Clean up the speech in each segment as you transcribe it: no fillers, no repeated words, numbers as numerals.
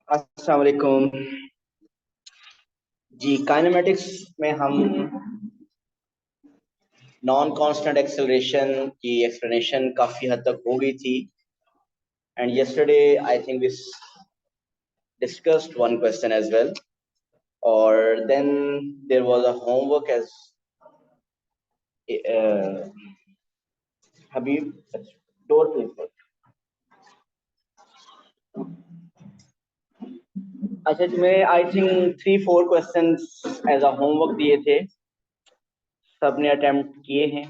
अस्सलाम वालेकुम जी। काइनेमेटिक्स में हम नॉन कांस्टेंट एक्सेलरेशन की एक्सप्लेनेशन काफी हद तक हो गई थी and yesterday I think we discussed one question as well और then there was a homework as हबीब डोर प्लीज। अच्छा, तुम्हें I think 3-4 questions as a homework दिए थे, सबने अटेम्प्ट किए हैं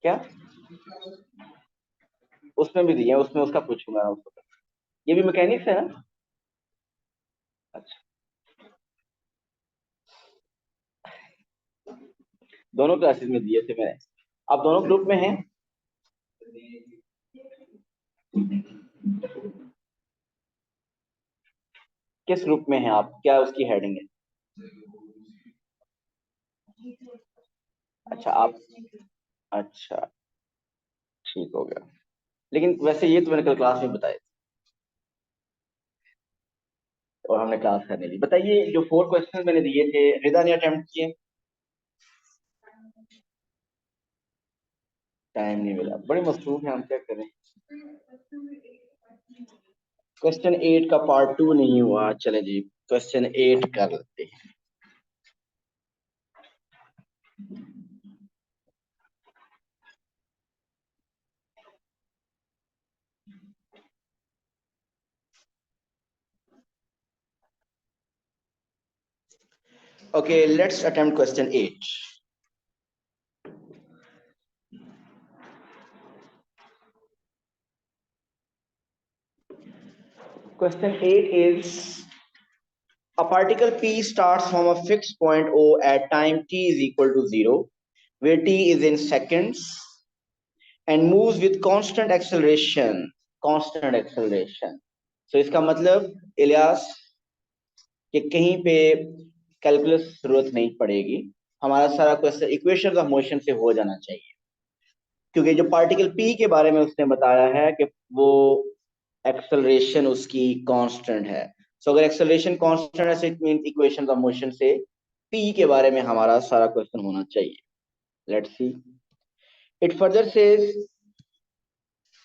क्या? उसमें भी दिए हैं, उसमें उसका पूछूंगा उसको। ये भी मैकेनिक्स है ना? अच्छा, दोनों क्लासेस में दिए थे मैंने। आप दोनों ग्रुप में हैं? किस ग्रुप में हैं आप? क्या उसकी हेडिंग है? अच्छा आप, अच्छा ठीक हो गया। लेकिन वैसे ये तो मैंने कल क्लास में बताया और हमने क्लास करने ली। बताइए, जो 4 क्वेश्चन मैंने दिए थे रिदा ने अटेम्प्ट किए? टाइम नहीं मिला, बड़े मसरूफ हैं हम, क्या करें। क्वेश्चन 8 का पार्ट 2 नहीं हुआ, चले जी क्वेश्चन 8 कर लेते हैं। Okay, let's attempt question 8। Question 8 is a particle P starts from a fixed point O at time t is equal to 0, where t is in seconds, and moves with constant acceleration. Constant acceleration. So इसका मतलब इलियास कि कहीं पे calculus जरूरत नहीं पड़ेगी, हमारा सारा क्वेश्चन इक्वेशन ऑफ मोशन से हो जाना चाहिए, क्योंकि जो पार्टिकल पी के बारे में उसने बताया है कि वो एक्सेलरेशन उसकी कांस्टेंट है। सो अगर एक्सेलरेशन कांस्टेंट है, it means equation of motion से पी के बारे में हमारा सारा क्वेश्चन होना चाहिए। Let's see, it further says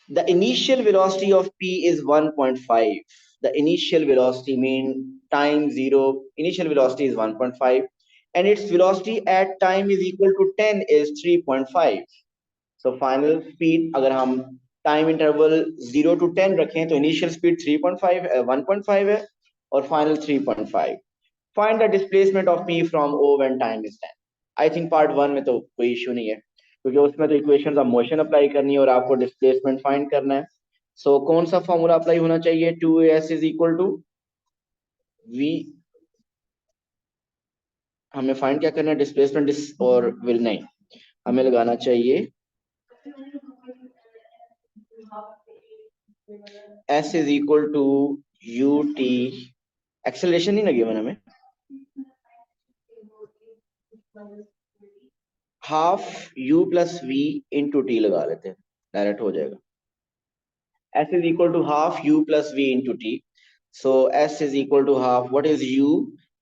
the initial velocity of p is 1.5. The initial velocity mean time 0, initial velocity is 1.5 and its velocity at time is equal to 10 is 3.5. So final speed अगर हम time interval 0 to 10 रखें तो initial speed 3.5 1.5 है और final 3.5। Find the displacement of P from O when time is 10। I think part 1 में तो कोई issue नहीं है, क्योंकि उसमें तो इक्वेशंस ऑफ मोशन अप्लाई करनी है और आपको डिस्प्लेसमेंट फाइंड करना है। सो कौन सा फॉर्मूला अप्लाई होना चाहिए? 2s is equal to v। हमें फाइंड क्या करना है? डिस्प्लेसमेंट और विल नहीं, हमें लगाना चाहिए s is equal to u t। Acceleration नहीं लगी मैंने, हमें half u plus v into t लगा लेते हैं, डायरेक्ट हो जाएगा। s is equal to half u plus v into t. So s is equal to half. What is u?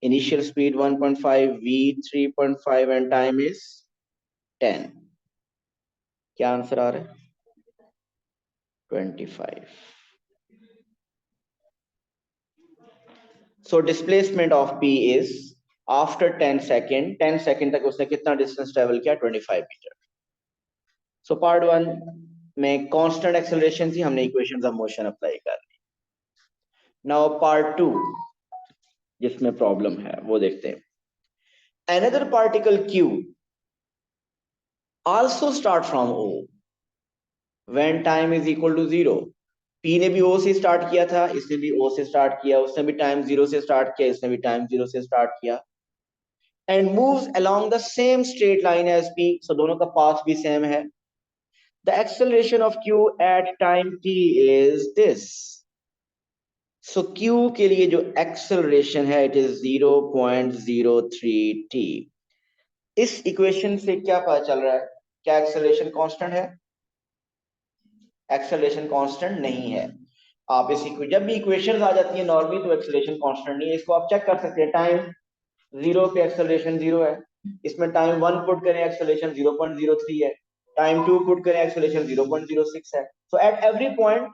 Initial speed 1.5, v 3.5 and time is 10. क्या answer आ रहा है? 25. So displacement of p is after 10 second, 10 second तक उसने कितना distance travel किया? 25 metre. So part 1 में constant acceleration थी, हमने इक्वेशंस ऑफ मोशन अप्लाई कर ली। नाउ पार्ट 2 जिसमें प्रॉब्लम है वो देखते हैं। Another particle q also start from o when time is equal to 0। p ने भी o से स्टार्ट किया था, इसने भी o से स्टार्ट किया, उसने भी टाइम 0 से स्टार्ट किया, इसने भी टाइम 0 से स्टार्ट किया, and moves along the same straight line as p। so दोनों का पाथ भी सेम है। the acceleration of q at time t is this। so q के लिए जो एक्सेलरेशन है इट इज 0.03 t। इस इक्वेशन से क्या पता चल रहा है? क्या एक्सेलरेशन कांस्टेंट है? एक्सेलरेशन कांस्टेंट नहीं है। आप इस जब भी इक्वेशंस आ जाती है नॉर्मली तो एक्सेलरेशन कांस्टेंट नहीं है, इसको आप चेक कर सकते हैं। टाइम 0 पे एक्सेलरेशन 0 है, इसमें टाइम 1 पुट करें एक्सेलरेशन 0.03 है, टाइम 2 पुट करें एक्सेलरेशन 0.06 है। So at every point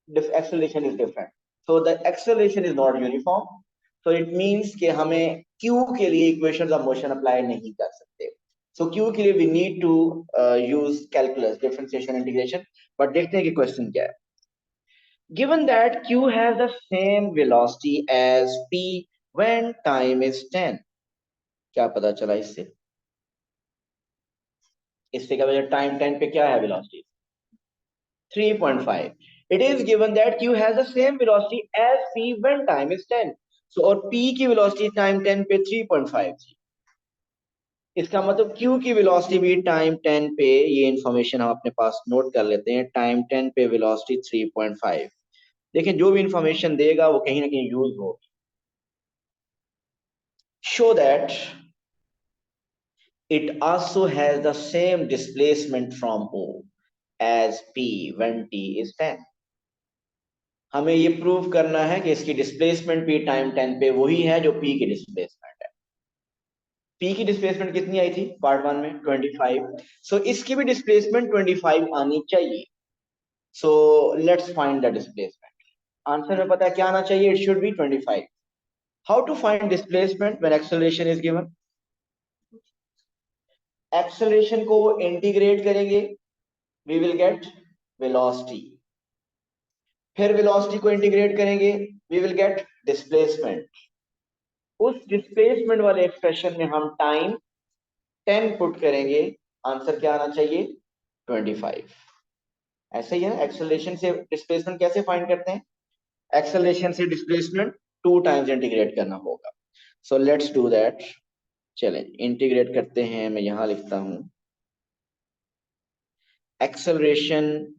acceleration is different, so the acceleration is not uniform. So it means कि हमें क्यू के लिए इक्वेशंस ऑफ मोशन अप्लाई नहीं कर सकते। सो क्यू के लिए we need to use calculus, differentiation, integration. But देखते हैं कि क्वेश्चन क्या है। Given that q has the same velocity as p when time is 10, क्या पता चला इससे? इससे क्या पता टाइम 10 पे क्या है velocity? 3.5. It is given that q has the same velocity as p when time is 10. So और p की वेलोसिटी टाइम 10 पे 3.5 थी। इसका मतलब q की वेलोसिटी भी टाइम 10 पे, ये इंफॉर्मेशन हम अपने पास नोट कर लेते हैं, टाइम 10 पे वेलोसिटी 3.5। देखिए जो भी इंफॉर्मेशन देगा वो कहीं ना कहीं यूज हो। Show that it also has the same displacement from O as P when t is 10. हमें ये प्रूव करना है कि इसकी डिस्प्लेसमेंट P टाइम 10 पे वही है जो P की डिस्प्लेसमेंट है। P की डिस्प्लेसमेंट कितनी आई थी पार्ट 1 में? 25। सो इसकी भी डिस्प्लेसमेंट 25 आनी चाहिए। So let's find the displacement. Answer में पता है क्या आना चाहिए? It should be 25। How to find displacement when acceleration is given? Acceleration को इंटीग्रेट करेंगे, वी विल गेट वेलोसिटी। फिर वेलोसिटी को इंटीग्रेट करेंगे, वी विल गेट डिस्प्लेसमेंट। उस डिस्प्लेसमेंट वाले एक्सप्रेशन में हम टाइम 10 पुट करेंगे, आंसर क्या आना चाहिए? 25। ऐसे ही है। एक्सेलरेशन से डिस्प्लेसमेंट कैसे फाइंड करते हैं? एक्सेलरेशन से डिस्प्लेसमेंट 2 टाइम्स इंटीग्रेट करना होगा। So let's do that. चलें इंटीग्रेट करते हैं, मैं यहां लिखता हूं acceleration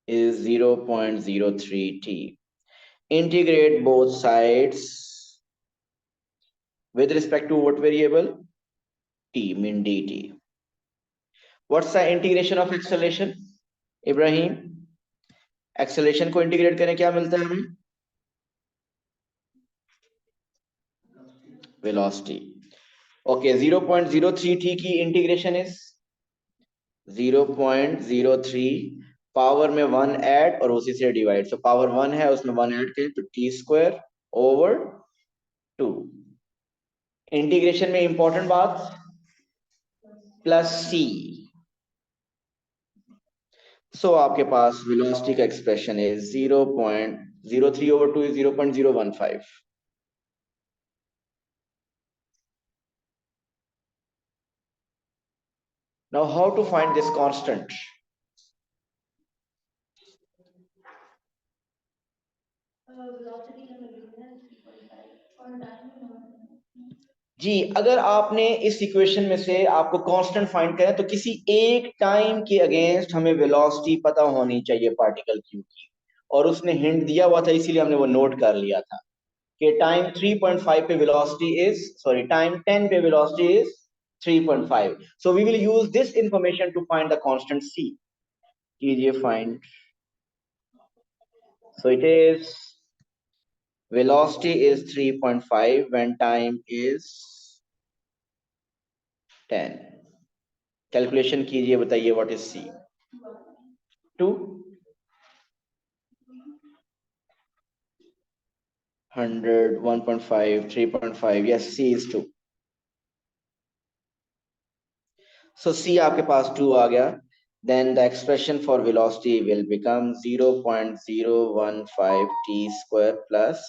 is 0.03 t. Integrate both sides with respect to what variable? T, mean dt. What's the integration of acceleration? Ibrahim, acceleration को इंटीग्रेट करें क्या मिलता है हमें? Velocity. Okay, 0.03 t की इंटीग्रेशन इज 0.03, पावर में 1 ऐड और उसी से डिवाइड। सो पावर 1 है उसमें 1 ऐड करें तो t स्क्वायर ओवर 2। इंटीग्रेशन में इंपॉर्टेंट बात प्लस c। सो आपके पास वेलोसिटी का एक्सप्रेशन है 0.03 over 2 is 0.015। Now how to find this constant? जी अगर आपने इस इक्वेशन में से आपको कांस्टेंट फाइंड करें तो किसी एक टाइम के अगेंस्ट हमें वेलोसिटी पता होनी चाहिए पार्टिकल क्यू की, और उसने हिंट दिया हुआ था इसीलिए हमने वो नोट कर लिया था कि टाइम 3.5 पे वेलोसिटी इज, सॉरी टाइम 10 पे velocity is 3.5। So we will use this information to find the constant c। कीजिए find. So it is velocity is 3.5 when time is 10। Calculation कीजिए, बताइए what is c? 2 100 1.5 3.5, yes c is 2। so c आपके पास 2 आ गया, then the expression for velocity will become 0.015 t square plus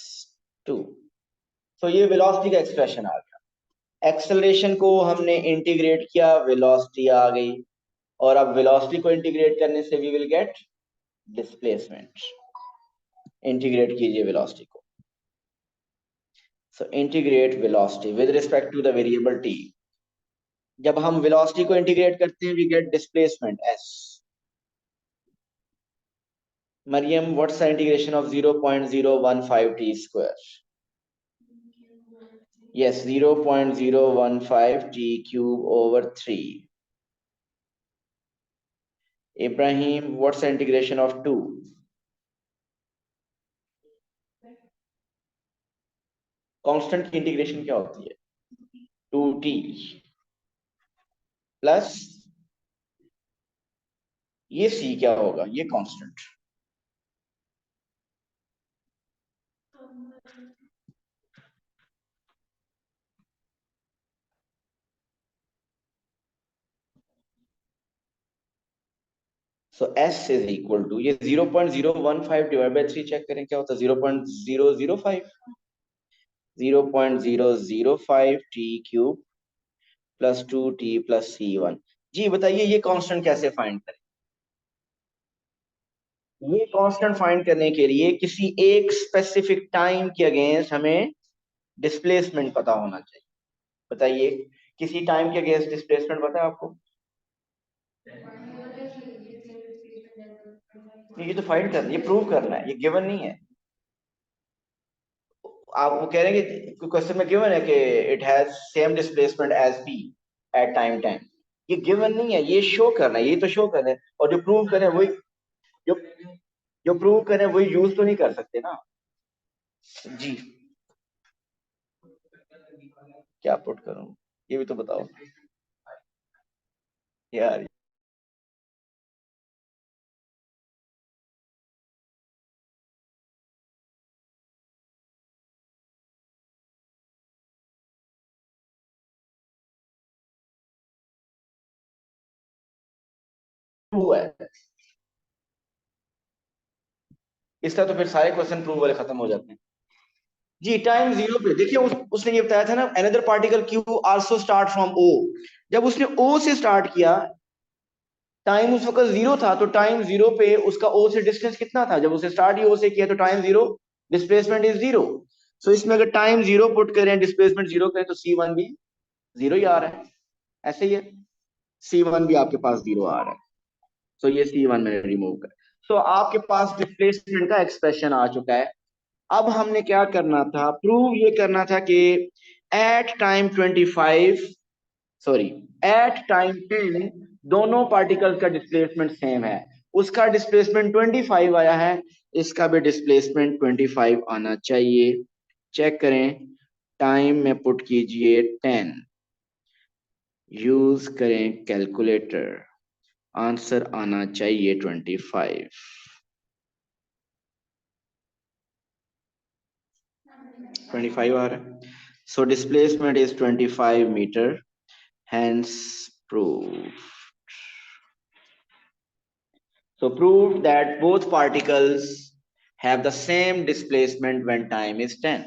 2। so ये velocity का expression आ गया। Acceleration को हमने integrate किया, वेलोसिटी आ गई, और अब वेलोसिटी को इंटीग्रेट करने से we will get displacement. Integrate कीजिए वेलोसिटी को। So integrate velocity with respect to the variable t। जब हम वेलोसिटी को इंटीग्रेट करते हैं we get displacement s। Mariam, what's the integration of 0.015 t square? yes, 0.015 t cube over 3। Ibrahim, what's the integration of 2? Constant की integration क्या होती है? 2t plus ये c क्या होगा? ये constant. So s is equal to ये 0.015 डिवाइड बाय 3 चेक करें क्या होता है? 0.005 0.005 t cube plus 2t plus c1। जी बताइए ये कांस्टेंट कैसे फाइंड करें? ये कांस्टेंट फाइंड करने के लिए किसी एक स्पेसिफिक टाइम के अगेंस्ट हमें डिस्प्लेसमेंट पता होना चाहिए। बताइए किसी टाइम के अगेंस्ट डिस्प्लेसमेंट पता है आपको? ये तो फाइंड करना, ये प्रूव करना है, ये गिवन नहीं है। आप वो कह रहे हैं कि क्वेश्चन में गिवन है कि it has same displacement as P at time 10। ये गिवन नहीं है, ये शो करना है, ये तो शो करना है। और जो प्रूव करें वही, जो जो प्रूव करें वही यूज तो नहीं कर सकते ना। जी क्या पुट करूं, ये भी तो बताओ यार। ट्रू है इसका, तो फिर सारे क्वेश्चन प्रूव वाले खत्म हो जाते हैं। जी टाइम जीरो पे देखिए उसने ये बताया था ना, another particle Q also start from O. जब उसने ओ से स्टार्ट किया, टाइम उस वक्त जीरो था, तो टाइम जीरो पे उसका ओ से डिस्टेंस कितना था? जब उसे स्टार्ट ही ओ से किया तो time zero, displacement is zero. So इसमें अगर टाइम जीरो पुट करें, डिस्प्लेसमेंट जीरो करें, तो सी वन भी जीरो ही आ रहा है। ऐसे ही है, सी वन भी आपके पास जीरो आ रहा है। सो ये सी वन मैंने रिमूव कर। सो आपके पास डिस्प्लेसमेंट का एक्सप्रेशन आ चुका है। अब हमने क्या करना था? प्रूव ये करना था कि at time 25, sorry at time 10 दोनों पार्टिकल्स का डिस्प्लेसमेंट सेम है। उसका डिस्प्लेसमेंट 25 आया है, इसका भी डिस्प्लेसमेंट 25 आना चाहिए। चेक करें, टाइम में पुट कीजिए 10, यूज करें कैलकुलेटर, आंसर आना चाहिए 25। 25 आ रहा है। So displacement is 25 metre, hence proof. So prove that both particles have the same displacement when time is 10.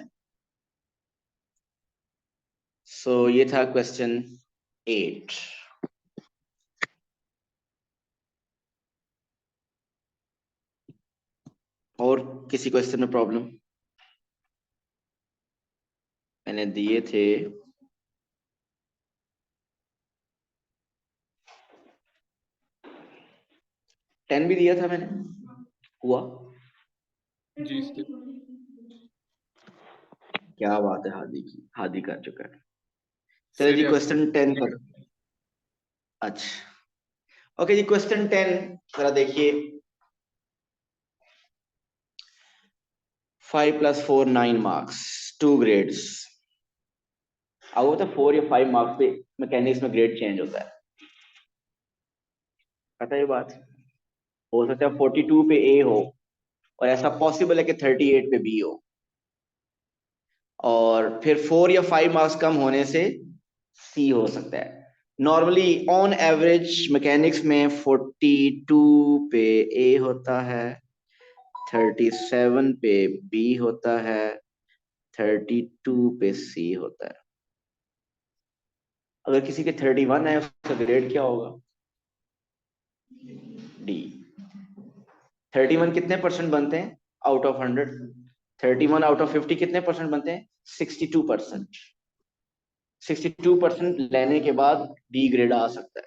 So ये था क्वेश्चन 8। और किसी क्वेश्चन में प्रॉब्लम? मैंने दिए थे 10 भी दिया था मैंने, हुआ? जी सर। क्या बात है, हादी की हादी कर चुका है। चलिए सर जी या क्वेश्चन 10 कर। अच्छा ओके जी, क्वेश्चन 10 जरा देखिए। 5 + 4 9 मार्क्स, 2 ग्रेड्स। अब वो तो 4 या 5 मार्क्स पे मैकेनिक्स में ग्रेड चेंज होता है, पता है ये बात? हो सकता है 42 पे ए हो, और ऐसा पॉसिबल है कि 38 पे बी हो, और फिर 4 या 5 मार्क्स कम होने से सी हो सकता है। नॉर्मली ऑन एवरेज मैकेनिक्स में 42 पे ए होता है, 37 पे बी होता है, 32 पे सी होता है। अगर किसी के 31 है, उसका ग्रेड क्या होगा? डी। 31 कितने परसेंट बनते हैं आउट ऑफ 100? 31 आउट ऑफ 50 कितने परसेंट बनते हैं? 62%। 62% लेने के बाद डी ग्रेड आ सकता है।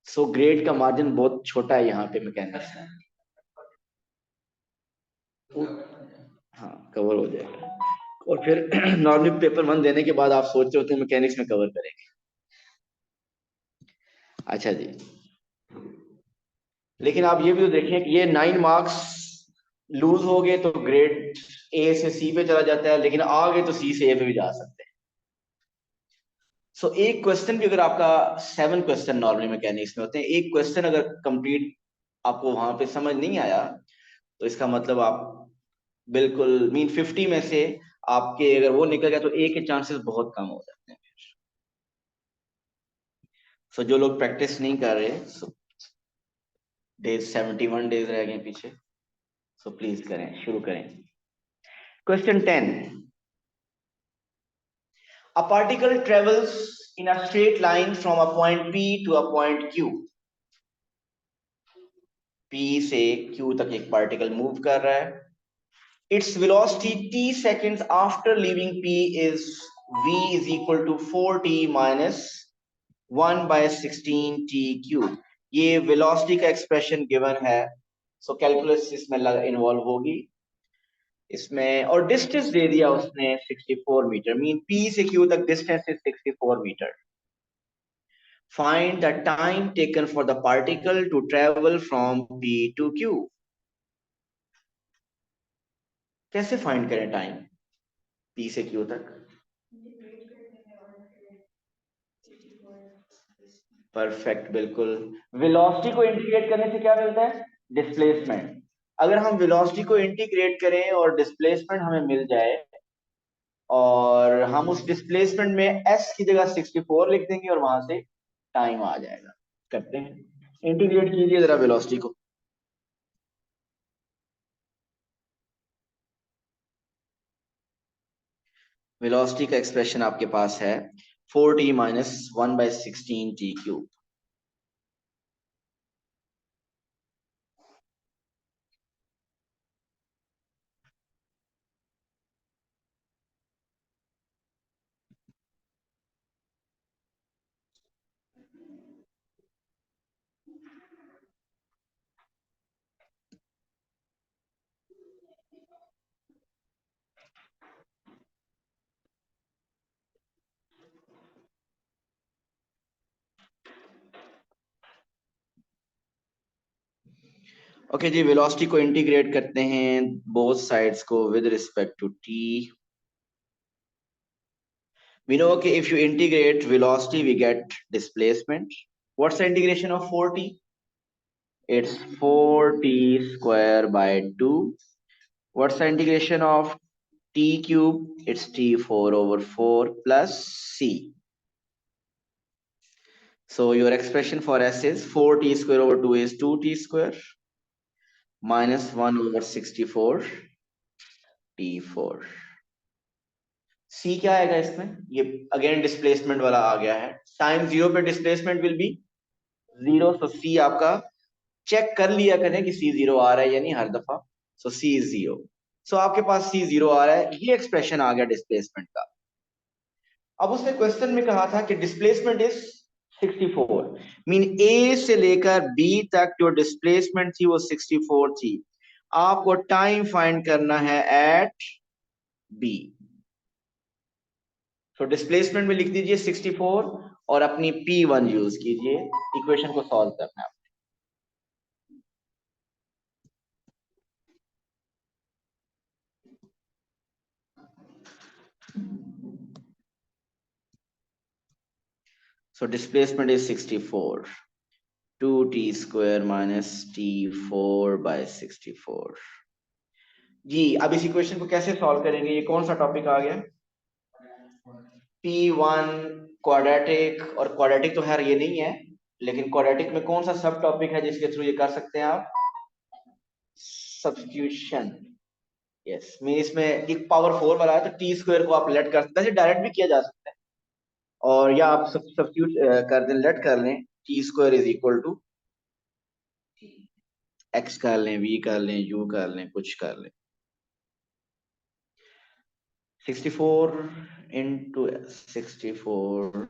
सो ग्रेड का मार्जिन बहुत छोटा है यहाँ पे मैकेनिक्स में। हाँ कवर हो जाएगा। और फिर नॉर्मली पेपर 1 देने के बाद आप सोचते होते हैं मैकेनिक्स में कवर करेंगे। अच्छा जी, लेकिन आप ये भी तो देखें कि ये 9 मार्क्स लूज हो गए तो ग्रेड ए से सी पे चला जाता है, लेकिन आ गए तो सी से ए पे भी जा सकते हैं। सो एक क्वेश्चन भी अगर आपका 7 क्वेश्चन नॉर्मली मैकेनिक्स में होते हैं, एक क्वेश्चन अगर कंप्लीट आपको वहां पे समझ नहीं आया तो इसका मतलब आप बिल्कुल 50 में से आपके अगर वो निकल गया तो ए के चांसेस बहुत कम हो जाते हैं। सो जो लोग प्रैक्टिस नहीं कर रहे, सो डेज 71 डेज रह गए पीछे, सो प्लीज करें, शुरू करें। Question 10, a particle travels in a straight line from a point P to a point Q. P से Q तक एक पार्टिकल मूव कर रहा है। Its velocity t seconds after leaving P is v is equal to 4t minus 1 by 16 t cube. ये velocity का expression given है, सो calculus इसमें इन्वॉल्व होगी इसमें, और डिस्टेंस दे दिया उसने 64 मीटर, मीन P से Q तक distance is 64 metre. Find the time taken for the particle to travel from P to Q. कैसे फाइंड करें टाइम P से Q तक? परफेक्ट, बिल्कुल। वेलोसिटी को इंटीग्रेट करने से क्या मिलता है? डिस्प्लेसमेंट। अगर हम वेलोसिटी को इंटीग्रेट करें और डिस्प्लेसमेंट हमें मिल जाए, और हम उस डिस्प्लेसमेंट में s की जगह 64 लिख देंगे और वहां से टाइम आ जाएगा। करते हैं, इंटीग्रेट कीजिए जरा वेलोसिटी को। वेलोसिटी का एक्सप्रेशन आपके पास है 4t minus 1 by 16t cube. Okay जी, वेलोसिटी को इंटीग्रेट करते हैं बोथ साइड्स को with respect to t। We know, okay, if you integrate velocity we get displacement. What's the integration of 4t? It's 4t square by 2. What's the integration of t cube? It's t4 over 4 plus c. So your expression for s is 4t square over 2 is 2t square minus 1 over 64 t4। c क्या आएगा इसमें? ये again displacement वाला आ गया है, time 0 पे displacement will be 0, तो c आपका चेक कर लिया करें कि c 0 आ रहा है या नहीं हर दफा, सो c इज 0। सो आपके पास c 0 आ रहा है, ये एक्सप्रेशन आ गया डिस्प्लेसमेंट का। अब उसने क्वेश्चन में कहा था कि डिस्प्लेसमेंट इज 64, मीन ए से लेकर बी तक जो डिस्प्लेसमेंट थी वो 64 थी। आपको टाइम फाइंड करना है एट बी, तो डिस्प्लेसमेंट में लिख दीजिए 64 और अपनी P1 यूज कीजिए, इक्वेशन को सॉल्व करना है। So displacement is 64, 2t square minus t4 by 64। जी, अब इस इक्वेशन को कैसे सॉल्व करेंगे? ये कौन सा टॉपिक आ गया? P1 क्वाड्रेटिक, और क्वाड्रेटिक तो खैर ये नहीं है, लेकिन क्वाड्रेटिक में कौन सा सब टॉपिक है जिसके थ्रू ये कर सकते हैं आप? सब्स्टिट्यूशन। यस, मीन इसमें एक पावर 4 वाला है तो टी स्क्वायर को आप लेट कर सकते हैं, डायरेक्ट भी किया जा सकता है, और या आप सब्स्टिट्यूट कर दें, लेट कर लें, t square is equal to x कर लें, वी कर लें, यू कर लें, कुछ कर लें। 64 इंटू 64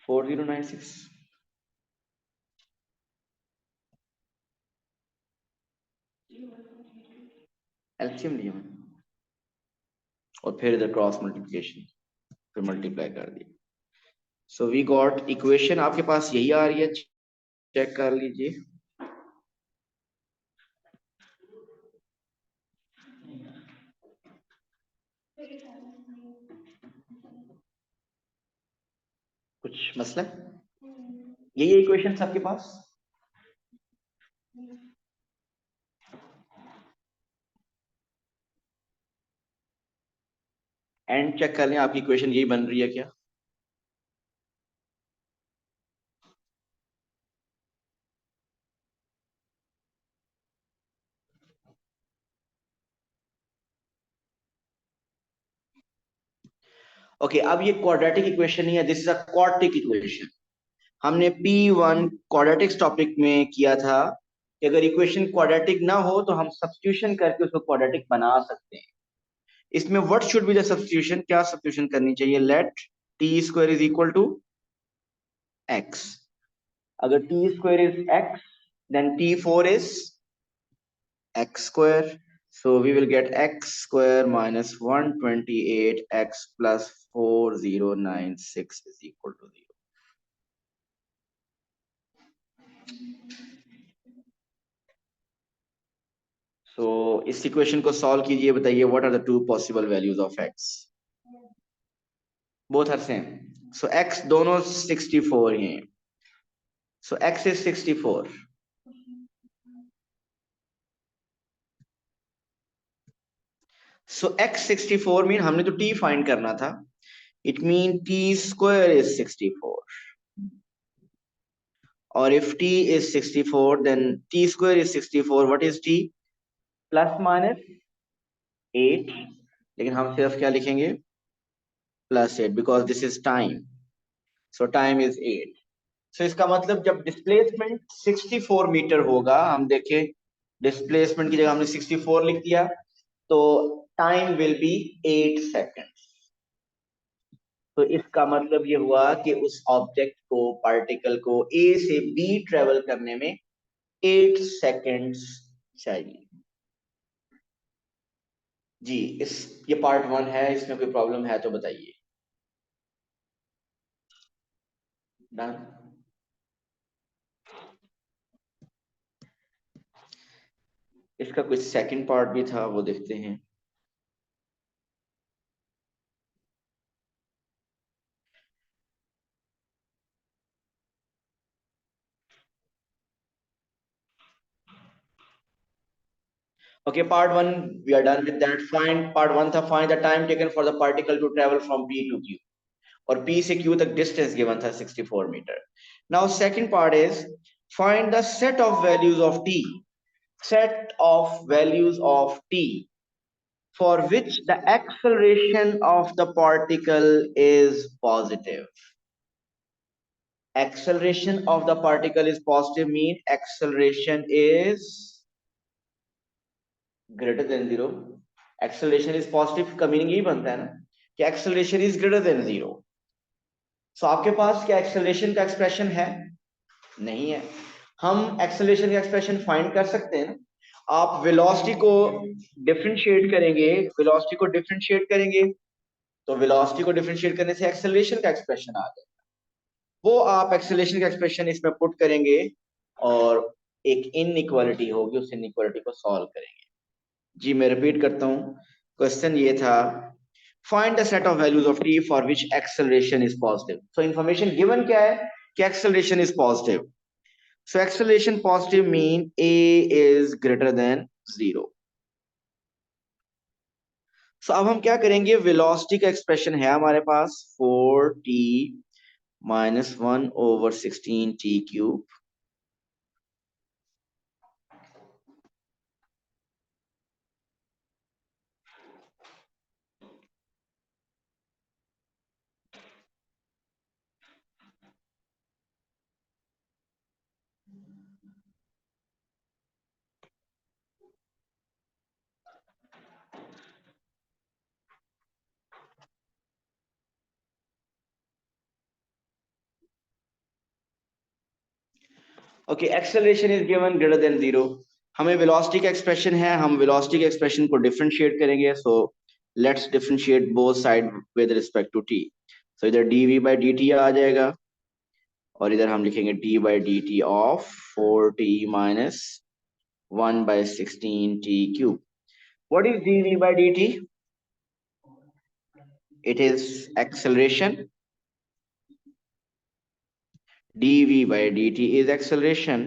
4096। एलसीएम लिया मैंने और फिर इधर क्रॉस मल्टीप्लिकेशन, फिर मल्टीप्लाई कर दिया। सो वी गॉट इक्वेशन आपके पास यही आ रही है, चेक कर लीजिए। कुछ मसला, यही है इक्वेशन आपके पास। एंड चेक कर लें आपकी इक्वेशन यही बन रही है क्या। ओके अब ये क्वाड्रेटिक इक्वेशन नहीं है, this is a quadratic equation. हमने P1 क्वाड्रेटिक्स टॉपिक में किया था कि अगर इक्वेशन क्वाड्रेटिक ना हो तो हम सब्स्टिट्यूशन करके उसको क्वाड्रेटिक बना सकते हैं। इसमें what should be the substitution, क्या सब्स्टिट्यूशन करनी चाहिए, let T square is equal to X. अगर T square is X then T four is x square. So we will get x square minus 128x plus 4096 is equal to 0. So इस equation को solve कीजिए, बताइए what are the two possible values of x। Both are same, so x दोनों 64 ही हैं, so x is 64। So x 64 mean हमने तो t find करना था, it mean t square is 64, और if t is 64 then t square is 64, what is t, plus minus 8, लेकिन हम सिर्फ क्या लिखेंगे, plus 8, because this is time, so time is 8। सो इसका मतलब जब डिस्प्लेसमेंट 64 मीटर होगा, हम देखें डिस्प्लेसमेंट की जगह हमने 64 लिख दिया, तो टाइम विल बी 8 सेकेंड। तो इसका मतलब ये हुआ कि उस ऑब्जेक्ट को, पार्टिकल को ए से बी ट्रेवल करने में 8 सेकेंड्स चाहिए। जी इस ये पार्ट 1 है, इसमें कोई प्रॉब्लम है तो बताइए। डन। इसका कुछ सेकंड पार्ट भी था, वो देखते हैं। Okay, part 1 we are done with that. Find part 1 था, find the time taken for the particle to travel from P to Q, और P से Q तक distance given था 64 meter. Now second part is find the set of values of T, set of values of T for which the acceleration of the particle is positive. Acceleration of the particle is positive mean acceleration is greater than 0. Acceleration is positive का meaning यही बनता है ना कि acceleration is greater than 0. So आपके पास क्या acceleration का expression है, नहीं है। हम acceleration का एक्सप्रेशन फाइंड कर सकते हैं ना, आप वेलोसिटी को डिफरेंशिएट करेंगे, वेलोसिटी को डिफरेंशिएट करेंगे तो वेलोसिटी को डिफरेंशिएट करने से एक्सेलरेशन का एक्सप्रेशन आ जाएगा, वो आप एक्सेलरेशन का एक्सप्रेशन इसमें पुट करेंगे और एक इनइक्वालिटी होगी, उस इनइक्वालिटी को सॉल्व करेंगे। जी मैं रिपीट करता हूं, क्वेश्चन ये था find the set of values of t for which acceleration is positive. So information given क्या है कि acceleration is positive, so acceleration positive mean a is greater than 0। So अब हम क्या करेंगे, वेलोसिटी का एक्सप्रेशन है हमारे पास 4t minus 1 over 16t cube, okay, acceleration is given greater than 0। हमें वेलोसिटी का एक्सप्रेशन है, हम वेलोसिटी के एक्सप्रेशन को डिफरेंशिएट करेंगे। So let's differentiate both side with respect to T. So इधर dv बाई dt आ जाएगा और इधर हम लिखेंगे d by dt of 4t minus 1 by 16t cube. What is dv by dt? It is acceleration. dv by dt is acceleration,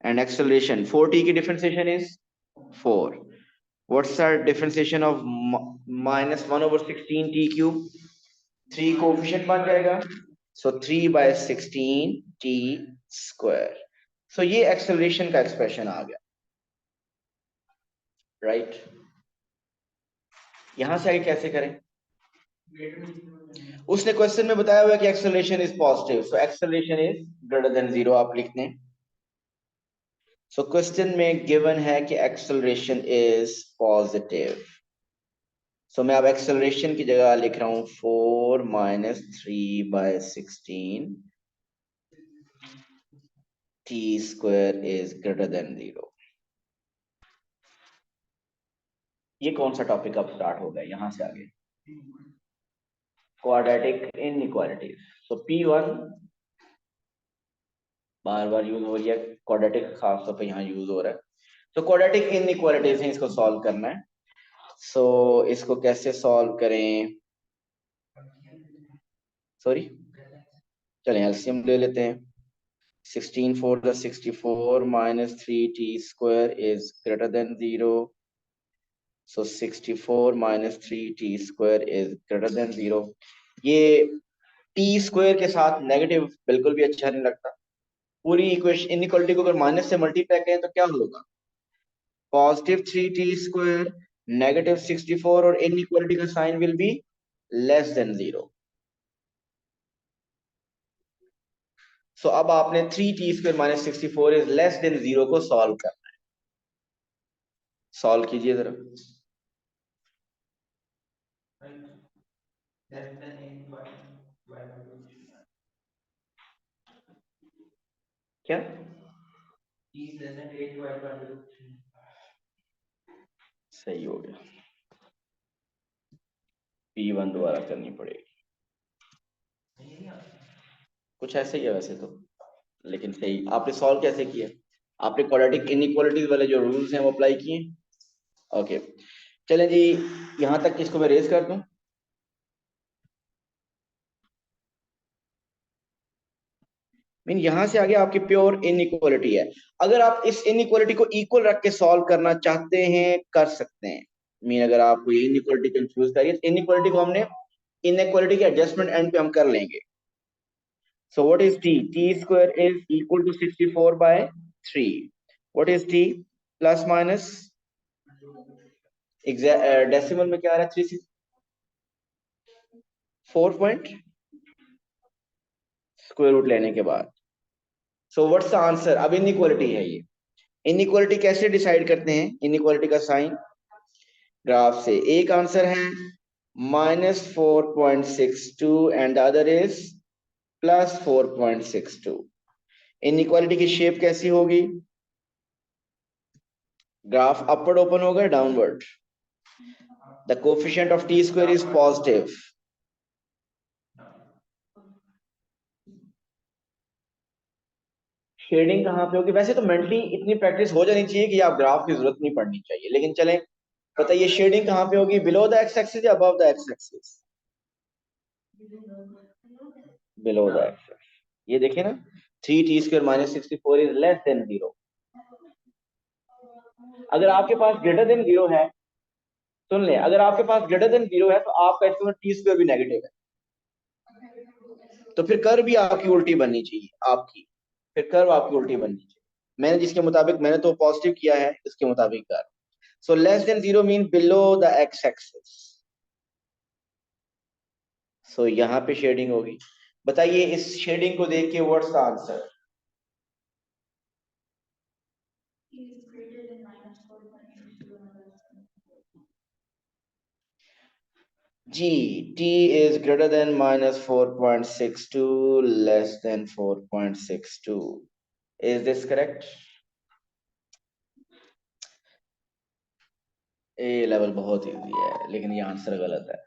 and acceleration 4t की differentiation is 4. What's the differentiation of minus 1 over 16t cube? 3 coefficient बन जाएगा, so 3 by 16t square. So ये acceleration का expression आ गया, right? यहां से आगे कैसे करें? उसने क्वेश्चन में बताया हुआ है कि acceleration is positive, so acceleration is greater than 0 आप लिख दें। सो क्वेश्चन में गिवन है कि एक्सेलरेशन इज पॉजिटिव, सो मैं अब एक्सेलरेशन की जगह लिख रहा हूं 4 minus 3 by 16 t square is greater than 0। ये कौन सा टॉपिक अब स्टार्ट हो गया यहां से आगे? Quadratic inequalities. सो P1 बार बार यूज हो रही है, क्वाड्रेटिक खासतौर पे यहाँ यूज हो रहा है। तो क्वाड्रेटिक इनइक्वालिटीज है, इसको सॉल्व करना है। सो इसको कैसे सॉल्व करें? सॉरी, चलें एलसीएम ले लेते हैं। 16 4 the 64 minus 3t square is greater than 0. So 64 minus 3t square is greater than 0. ये t स्क्वायर के साथ नेगेटिव बिल्कुल भी अच्छा नहीं लगता। पूरी इक्वेशन इनइक्वालिटी को अगर माइनस से मल्टीप्लाई करें तो क्या होगा? पॉजिटिव 3t स्क्वायर, नेगेटिव 64 और इनइक्वालिटी का sign will be less than 0। So अब आपने 3t square minus 64 is less than 0 को सॉल्व करना है। सॉल्व कीजिए जरा। क्या सही हो गया? P1 दोबारा करनी पड़ेगी, कुछ ऐसे ही है वैसे तो, लेकिन सही। आपने सॉल्व कैसे किया? आपने क्वाड्रेटिक इनइक्वालिटीज वाले जो रूल्स हैं वो अप्लाई किए? ओके, चलें जी, यहां तक इसको मैं रेज कर दूं। मीन यहां से आगे आपकी प्योर इनइक्वालिटी है। अगर आप इस इनइक्वालिटी को इक्वल रख के सॉल्व करना चाहते हैं कर सकते हैं। मीन अगर आपको ये इनइक्वालिटी कंफ्यूज करिए तो इनइक्वालिटी को हमने इनइक्वालिटी के एडजस्टमेंट एंड पे हम कर लेंगे। So what is t? T square is equal to 64 by 3. What is t? Plus minus exact decimal में क्या आ रहा है? 3 4 पॉइंट स्क्वायर रूट लेने के बाद। So what's the answer? अब इनइक्वालिटी है ये। इनइक्वालिटी कैसे डिसाइड करते हैं? इनइक्वालिटी का साइन ग्राफ से। एक आंसर है -4.62 and the other is +4.62। Inequality की शेप कैसी होगी? ग्राफ अपवर्ड ओपन होगा, downward? The coefficient of t square is positive. Shading कहाँ पे होगी? वैसे तो मेंटली इतनी प्रैक्टिस हो जानी चाहिए कि आप ग्राफ की जरूरत नहीं पड़नी चाहिए, लेकिन चलें बताइए शेडिंग कहाँ पे होगी? बिलो द एक्स एक्सिस या above the X axis? Below the X axis. ये देखिए ना, 3t square minus 64 is less than 0। अगर आपके पास ग्रेटर देन 0 है, सुन ले, अगर आपके पास ग्रेटर देन 0 है तो आपका इसमें t स्क्वायर भी नेगेटिव है, तो फिर कर्व भी आपकी उल्टी बननी चाहिए। आपकी फिर कर्व आपकी उल्टी बननी चाहिए। मैंने जिसके मुताबिक, मैंने तो पॉजिटिव किया है, इसके मुताबिक curve. So less than 0 mean below the X axis. So यहाँ पे शेडिंग होगी। बताइए इस शेडिंग को देख के व्हाट्स द आंसर? जी, t is greater than -4.62, less than 4.62. Is this correct? A level बहुत इजी है, लेकिन ये आंसर गलत है।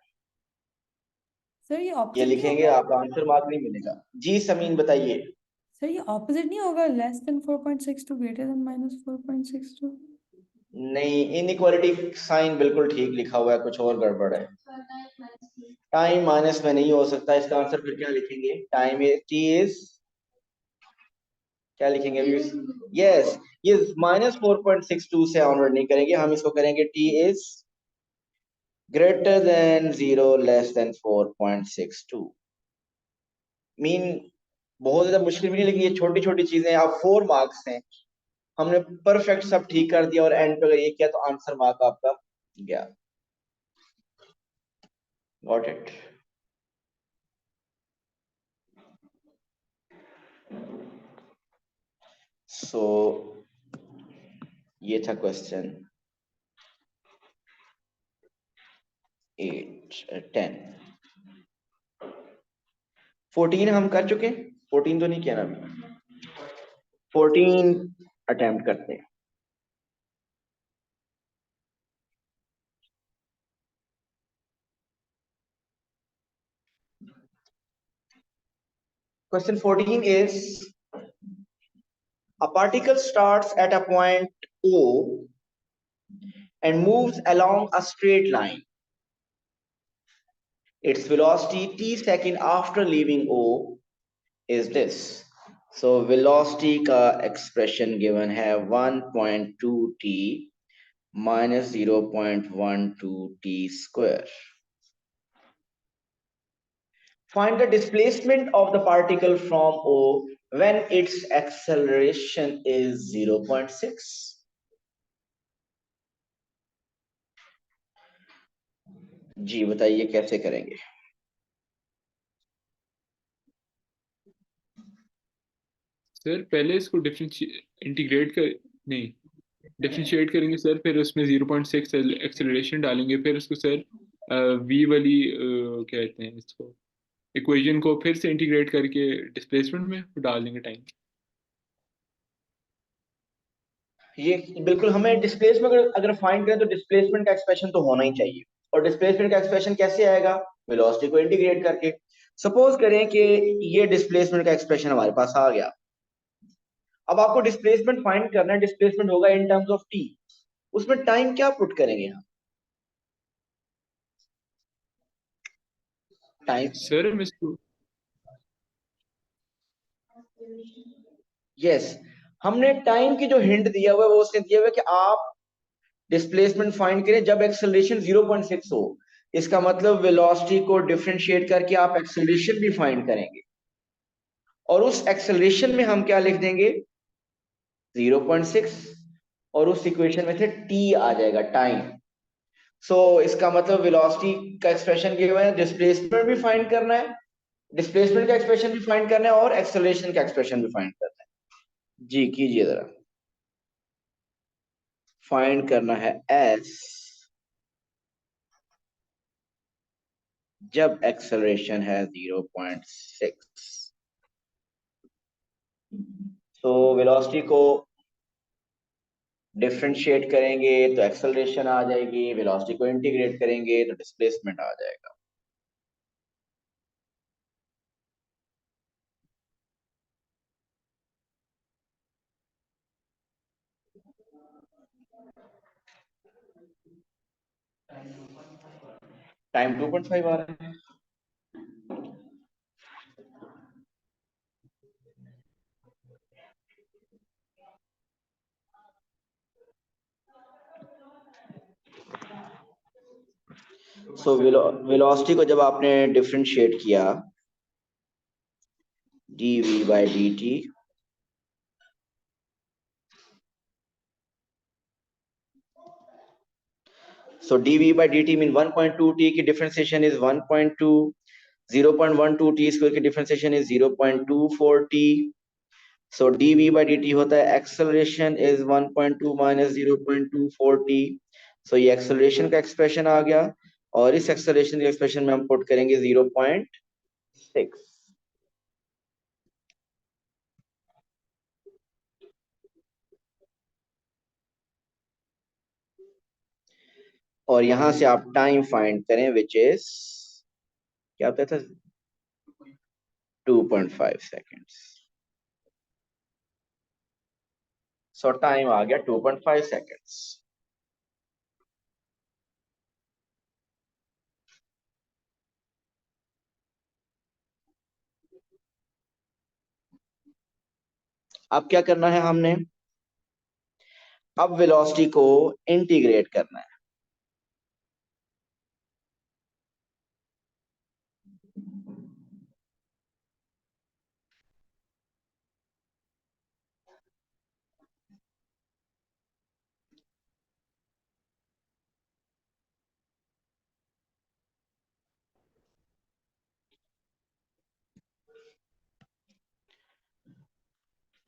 सर ये ये ऑपोजिट नहीं लिखेंगे, होगा? आपका आंसर मार्क नहीं मिलेगा। जी समीन बताइए। सर ये ऑपोजिट नहीं होगा, less than 4.62 greater than minus 4.62? नहीं, इनइक्वालिटी साइन बिल्कुल ठीक लिखा हुआ है, कुछ और गड़बड़ है। टाइम माइनस में नहीं हो सकता, इसका आंसर फिर क्या लिखेंगे? टाइम टी इज, क्या लिखेंगे अभी? यस, ये -4.62 से ऑनवर्ड नहीं करेंगे, हम इसको करेंगे T is greater than 0 less than 4.62। Mean बहुत ज्यादा मुश्किल भी नहीं, लेकिन ये छोटी छोटी चीजें, आप 4 मार्क्स हैं, हमने परफेक्ट सब ठीक कर दिया और एंड पे अगर ये किया तो आंसर मार्क आपका गया। Got it? सो ये था क्वेश्चन 8 10 14 हम कर चुके हैं, 14 तो नहीं किया ना अभी, 14 अटेम्प्ट करते हैं। Question 14 is, a particle starts at a point O and moves along a straight line. Its velocity t second after leaving O is this. So velocity का expression given है 1.2 t minus 0.12 t square. Find the displacement of the particle from O when its acceleration is 0.6. जी बताइए कैसे करेंगे? Sir पहले इसको integrate कर, नहीं, differentiate करेंगे सर, फिर उसमें 0.6 एक्सेलरेशन डालेंगे, फिर उसको सर वी वाली क्या कहते हैं इसको, इक्वेशन को फिर से इंटीग्रेट करके डिस्प्लेसमेंट में डाल देंगे टाइम। ये बिल्कुल, हमें डिस्प्लेसमेंट अगर फाइंड करें तो डिस्प्लेसमेंट का एक्सप्रेशन तो होना ही चाहिए। और डिस्प्लेसमेंट का एक्सप्रेशन कैसे आएगा? वेलोसिटी को इंटीग्रेट करके। सपोज करें कि ये डिस्प्लेसमेंट का एक्सप्रेशन हमारे पास आ गया। अब आपको डिस्प्लेसमेंट फाइंड करना है, डिस्प्लेसमेंट होगा इन टर्म्स ऑफ टी। उसमें टाइम क्या पुट करेंगे हम? टाइम, सर हम इसको, यस, हमने टाइम की जो हिंट दिया हुआ है वो उसने दिया हुआ है कि आप डिस्प्लेसमेंट फाइंड करें जब एक्सेलरेशन 0.6 हो। इसका मतलब वेलोसिटी को डिफरेंशिएट करके आप एक्सेलरेशन भी फाइंड करेंगे, और उस एक्सेलरेशन में हम क्या लिख देंगे? 0.6, और उस इक्वेशन में से टी आ जाएगा, टाइम। सो इसका मतलब वेलोसिटी का एक्सप्रेशन गिवन है, डिस्प्लेसमेंट भी फाइंड करना है, डिस्प्लेसमेंट का एक्सप्रेशन भी फाइंड करना है, और एक्सेलरेशन का एक्सप्रेशन भी फाइंड करना है। जी कीजिए जरा। फाइंड करना है एस जब एक्सेलरेशन है 0.6। तो वेलोसिटी को डिफरेंशिएट करेंगे तो एक्सेलरेशन आ जाएगी, वेलोसिटी को इंटीग्रेट करेंगे तो डिस्प्लेसमेंट आ जाएगा। टाइम 2.5 आ रहा है। सो वेलोसिटी को जब आपने डिफरेंशिएट किया dv by dt, so dv by dt mean 1.2 t की डिफरेंशिएशन इज 1.2, 0.12 t स्क्वायर की differentiation is 0.24 t। So dv by dt होता है एक्सेलरेशन इज 1.2 माइनस 0.24 t। सो ये एक्सेलरेशन का एक्सप्रेशन आ गया, और इस एक्सेलरेशन के एक्सप्रेशन में हम पुट करेंगे 0.6। और यहां से आप टाइम फाइंड करें विच इज क्या होता था 2.5 सेकेंड्स। सो टाइम आ गया 2.5 सेकेंड्स। अब क्या करना है हमने, अब वेलोसिटी को इंटीग्रेट करना है।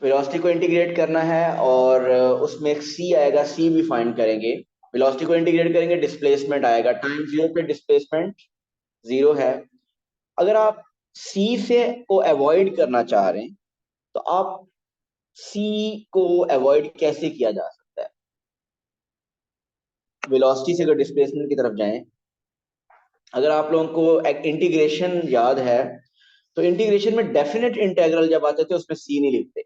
वेलोसिटी को इंटीग्रेट करना है और उसमें एक सी आएगा, सी भी फाइंड करेंगे। वेलोसिटी को इंटीग्रेट करेंगे, डिस्प्लेसमेंट आएगा, टाइम जीरो पे डिस्प्लेसमेंट जीरो है। अगर आप सी से को अवॉइड करना चाह रहे हैं तो आप सी को अवॉइड कैसे किया जा सकता है? वेलोसिटी से अगर डिस्प्लेसमेंट की तरफ जाएं, अगर आप लोगों को एक इंटीग्रेशन याद है तो इंटीग्रेशन में डेफिनेट इंटीग्रल जब आते थे उसमें सी नहीं लिखते।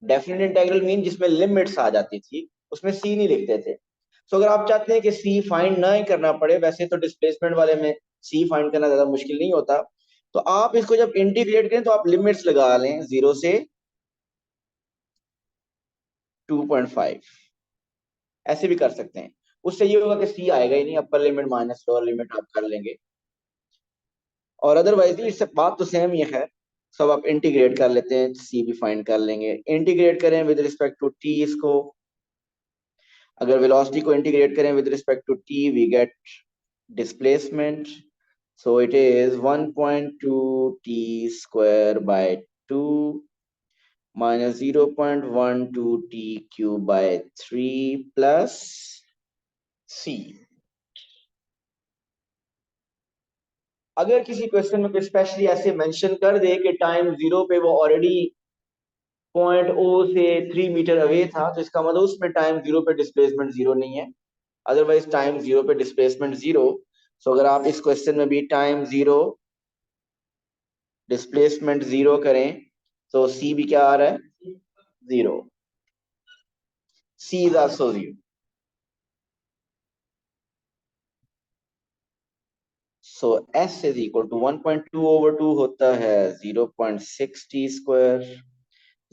डेफिनेट इंटीग्रल मीन जिसमें लिमिट्स आ जाती थी उसमें सी नहीं लिखते थे। तो अगर आप चाहते हैं कि सी फाइंड ना ही करना पड़े, वैसे तो डिस्प्लेसमेंट वाले में सी फाइंड करना ज्यादा मुश्किल नहीं होता, तो आप इसको जब इंटीग्रेट करें तो आप लिमिट्स लगा लें 0 से 2.5, ऐसे भी कर सकते हैं। उससे ये होगा कि सी आएगा ही नहीं, upper limit minus lower limit आप कर लेंगे। और अदरवाइज इस बात तो सेम ही है, सब आप इंटीग्रेट कर लेते हैं, सी भी फाइंड कर लेंगे। इंटीग्रेट करें विद रिस्पेक्ट टू टी इसको, अगर वेलोसिटी को इंटीग्रेट करें with respect to t we get displacement, so it is 1.2 t square by 2 minus 0.12 t cube by 3 plus c। अगर किसी क्वेश्चन में स्पेशली ऐसे मेंशन कर दे कि टाइम जीरो पे वो ऑलरेडी 0.0 से 3 मीटर अवे था, तो इसका मतलब उसमें टाइम जीरो पे डिस्प्लेसमेंट जीरो नहीं है, अदरवाइज टाइम जीरो पे डिस्प्लेसमेंट जीरो। सो अगर आप इस क्वेश्चन में भी टाइम जीरो डिस्प्लेसमेंट जीरो करें तो सी भी क्या आ रहा है, zero. C is also zero. So S is equal to 1.2 over 2 होता है 0.6 t square,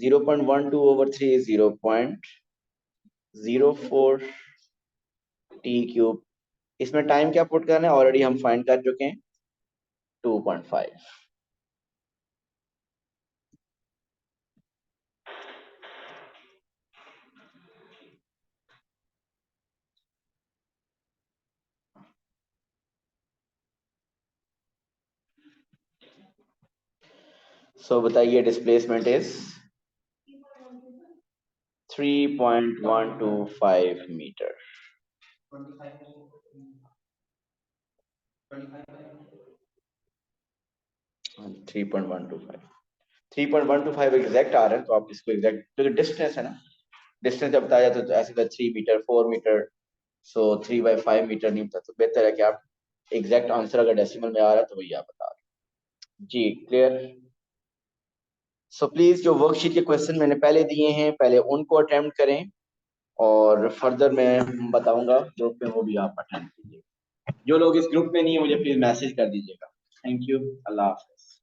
0.12 over 3 is 0.04 t cube। इसमें टाइम क्या पुट करना है, ऑलरेडी हम फाइंड कर चुके हैं 2.5। सो बताइए डिस्प्लेसमेंट इज 3.125 मीटर। 3.125 एग्जैक्ट आ रहा है, तो आप इसको एग्जैक्ट, क्योंकि डिस्टेंस है ना, डिस्टेंस जब बताया जाता है तो ऐसे तो 3 मीटर 4 मीटर, सो 3/5 मीटर नहीं होता, तो बेहतर है कि आप एग्जैक्ट आंसर अगर डेसिमल में आ रहा है तो वही आप बता दें। जी क्लियर। सो प्लीज जो वर्कशीट के क्वेश्चन मैंने पहले दिए हैं पहले उनको अटेम्प्ट करें, और फर्दर मैं बताऊंगा ग्रुप में, वो भी आप अटेम्प्ट कीजिए। जो लोग इस ग्रुप में नहीं है मुझे प्लीज मैसेज कर दीजिएगा। Thank you, Allah Hafiz.